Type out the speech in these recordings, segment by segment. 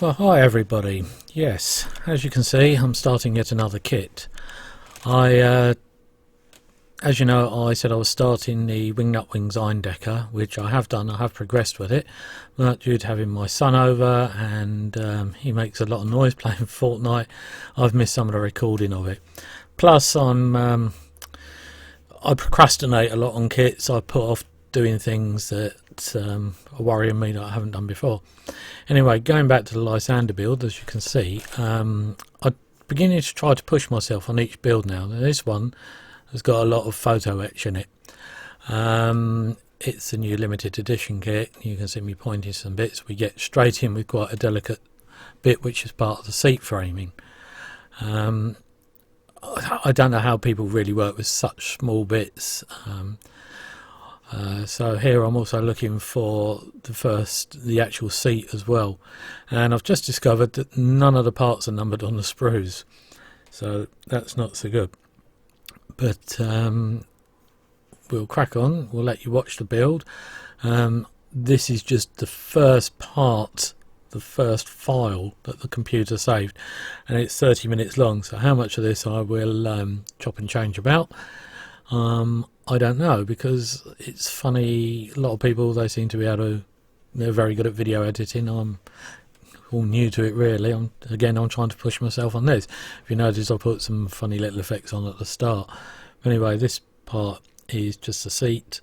Well, hi everybody. Yes, as you can see, I'm starting yet another kit. As you know, I said I was starting the Wingnut Wings Eindecker, which I have done. I have progressed with it, but due to having my son over and he makes a lot of noise playing Fortnite, I've missed some of the recording of it. Plus, I procrastinate a lot on kits. I put off doing things that are worrying me that I haven't done before. Anyway, going back to the Lysander build, as you can see, I'm beginning to try to push myself on each build now. This one has got a lot of photo etch in it. It's a new limited edition kit. You can see me pointing some bits. We get straight in with quite a delicate bit, which is part of the seat framing. I don't know how people really work with such small bits. So here I'm also looking for the actual seat as well, and I've just discovered that none of the parts are numbered on the sprues, so that's not so good. But we'll crack on. We'll let you watch the build. This is just the first part, the first file that the computer saved, and it's 30 minutes long, so how much of this I will chop and change about, I don't know, because it's funny, a lot of people, they seem to be able to, they're very good at video editing. I'm all new to it really. I'm trying to push myself on this. If you notice, I put some funny little effects on at the start. Anyway, this part is just the seat,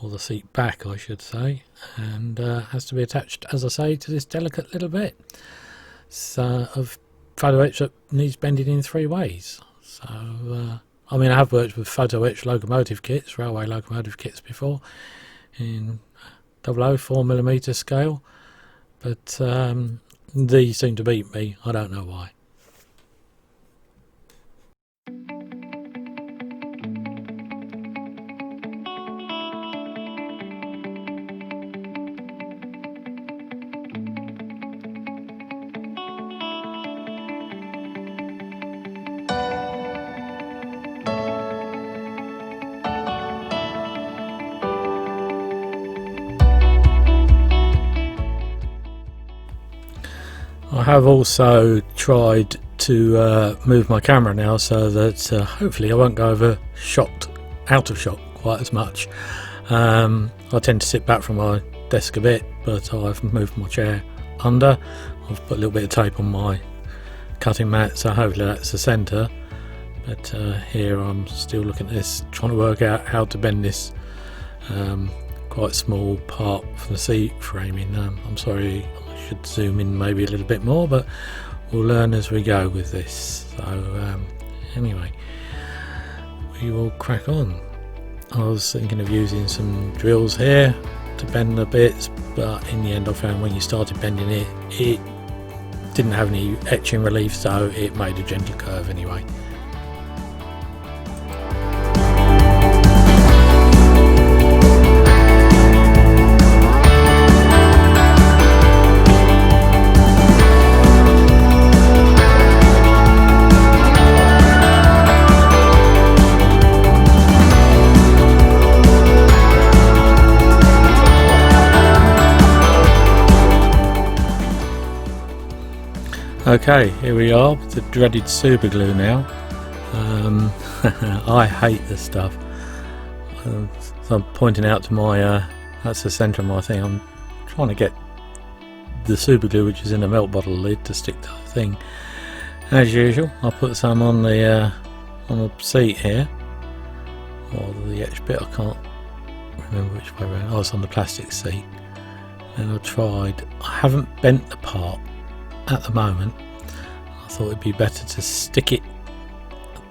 or the seat back I should say, and has to be attached, as I say, to this delicate little bit of photo etch that needs bending in 3 ways. So I mean, I have worked with photo-etch locomotive kits, railway locomotive kits before, in 004mm scale, but these seem to beat me. I don't know why. I have also tried to move my camera now so that hopefully I won't go out of shot quite as much. I tend to sit back from my desk a bit, but I've moved my chair under. I've put a little bit of tape on my cutting mat, so hopefully that's the centre. But here I'm still looking at this, trying to work out how to bend this quite small part for the seat framing. I'm sorry, I should zoom in maybe a little bit more, but we'll learn as we go with this. So anyway, we will crack on. I was thinking of using some drills here to bend the bits, but in the end I found when you started bending it, it didn't have any etching relief, so it made a gentle curve anyway. Okay, here we are with the dreaded super glue now. I hate this stuff. So I'm pointing out to my, that's the centre of my thing. I'm trying to get the super glue, which is in a milk bottle lid, to stick to the thing. As usual, I'll put some on the seat here, or the etch bit. I can't remember which way around. Oh, it's on the plastic seat. And I haven't bent the part at the moment. I thought it'd be better to stick it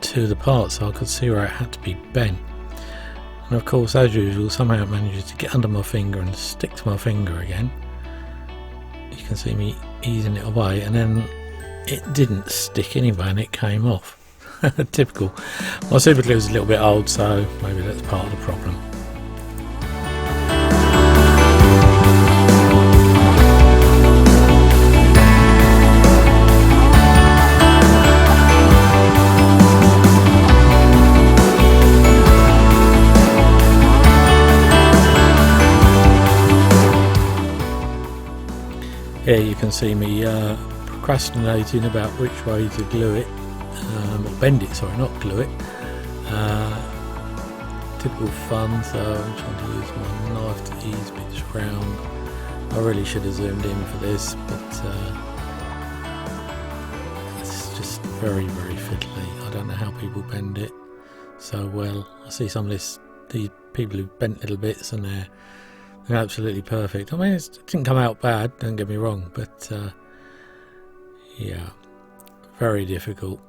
to the part so I could see where it had to be bent, and of course, as usual, somehow it manages to get under my finger and stick to my finger again. You can see me easing it away, and then it didn't stick anyway and it came off. Typical. My super glue is a little bit old, so maybe that's part of the problem. Here you can see me procrastinating about which way to glue it, or bend it, sorry, not glue it. Typical fun, so I'm trying to use my knife to ease bits round. I really should have zoomed in for this, but it's just very, very fiddly. I don't know how people bend it so well. I see some of these people who've bent little bits and they're absolutely perfect. I mean, it didn't come out bad, don't get me wrong, but yeah, very difficult.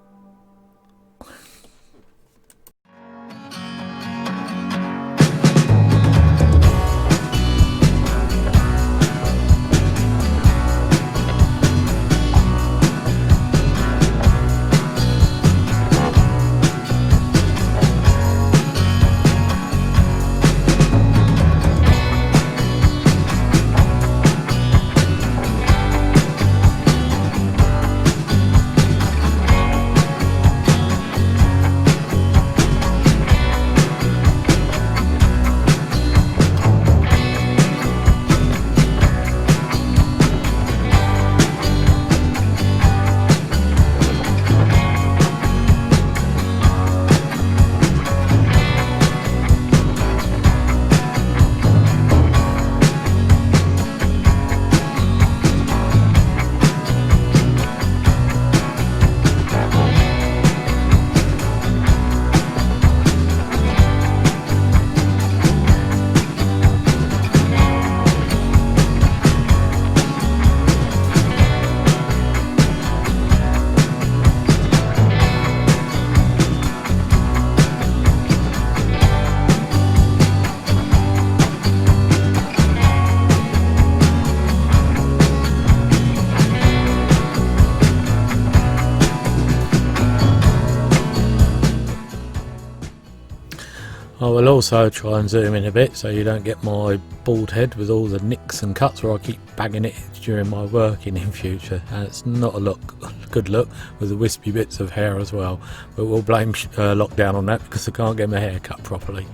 I will also try and zoom in a bit so you don't get my bald head with all the nicks and cuts where I keep bagging it during my working in future, and it's not a good look with the wispy bits of hair as well, but we'll blame lockdown on that because I can't get my hair cut properly.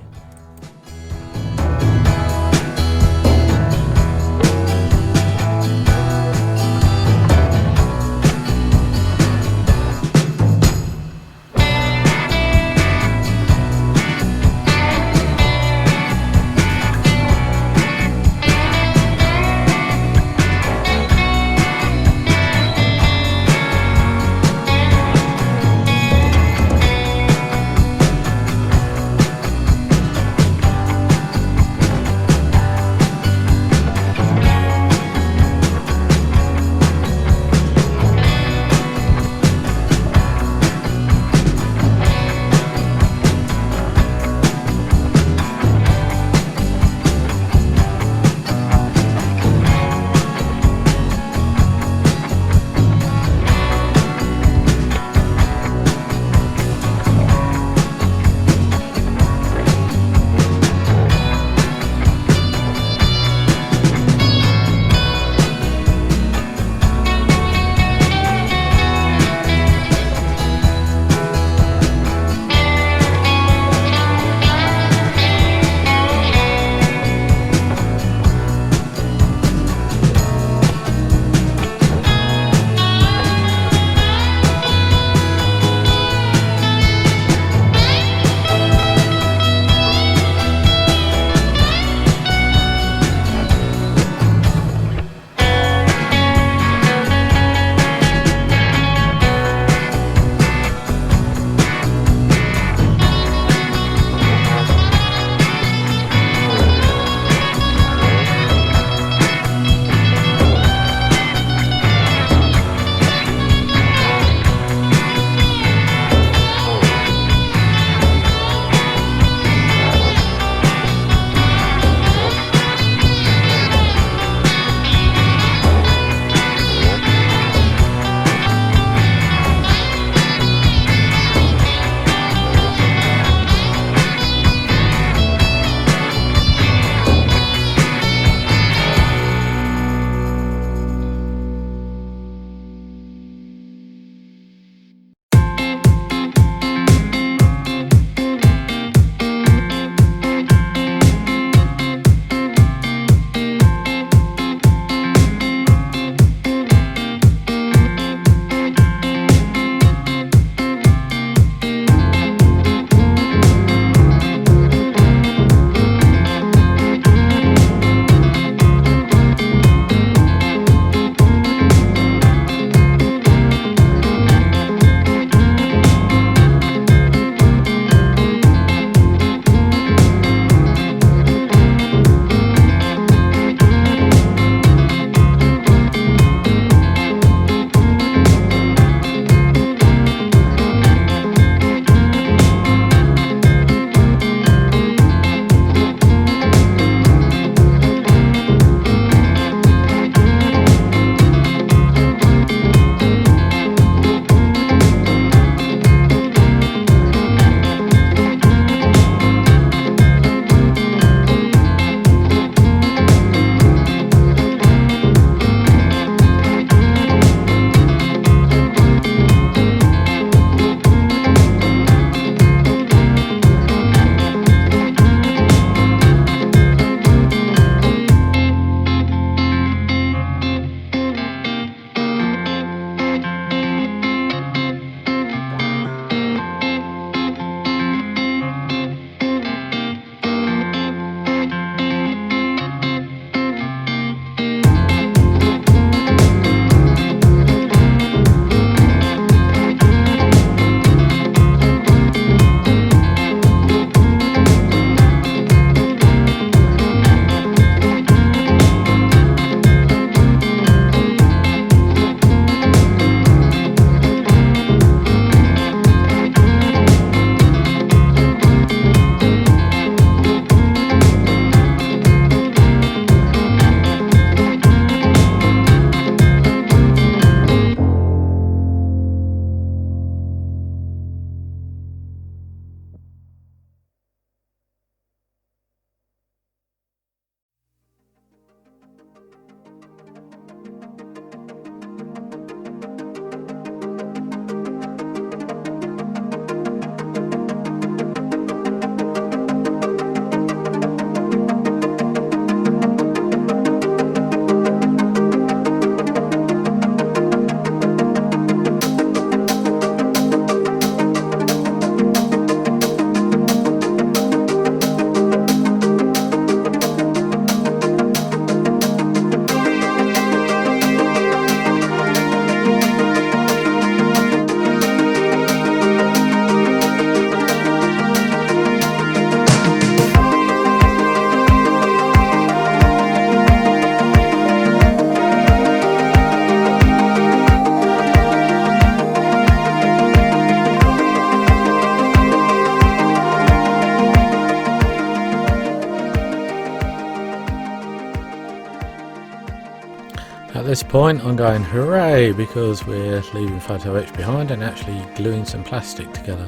this point I'm going hooray, because we're leaving photo etch behind and actually gluing some plastic together.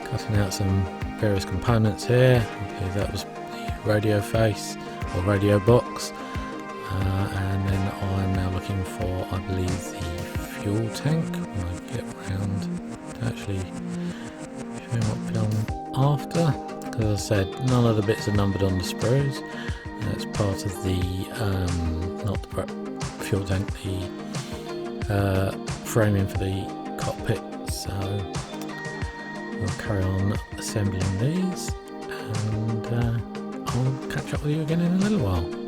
Cutting out some various components here. Okay, that was the radio face or radio box, and then I'm now looking for, I believe, the fuel tank. When I get round to actually showing what bit on after, because as I said, none of the bits are numbered on the sprues. That's part of the not the fuel tank, the framing for the cockpit. So we'll carry on assembling these, and I'll catch up with you again in a little while.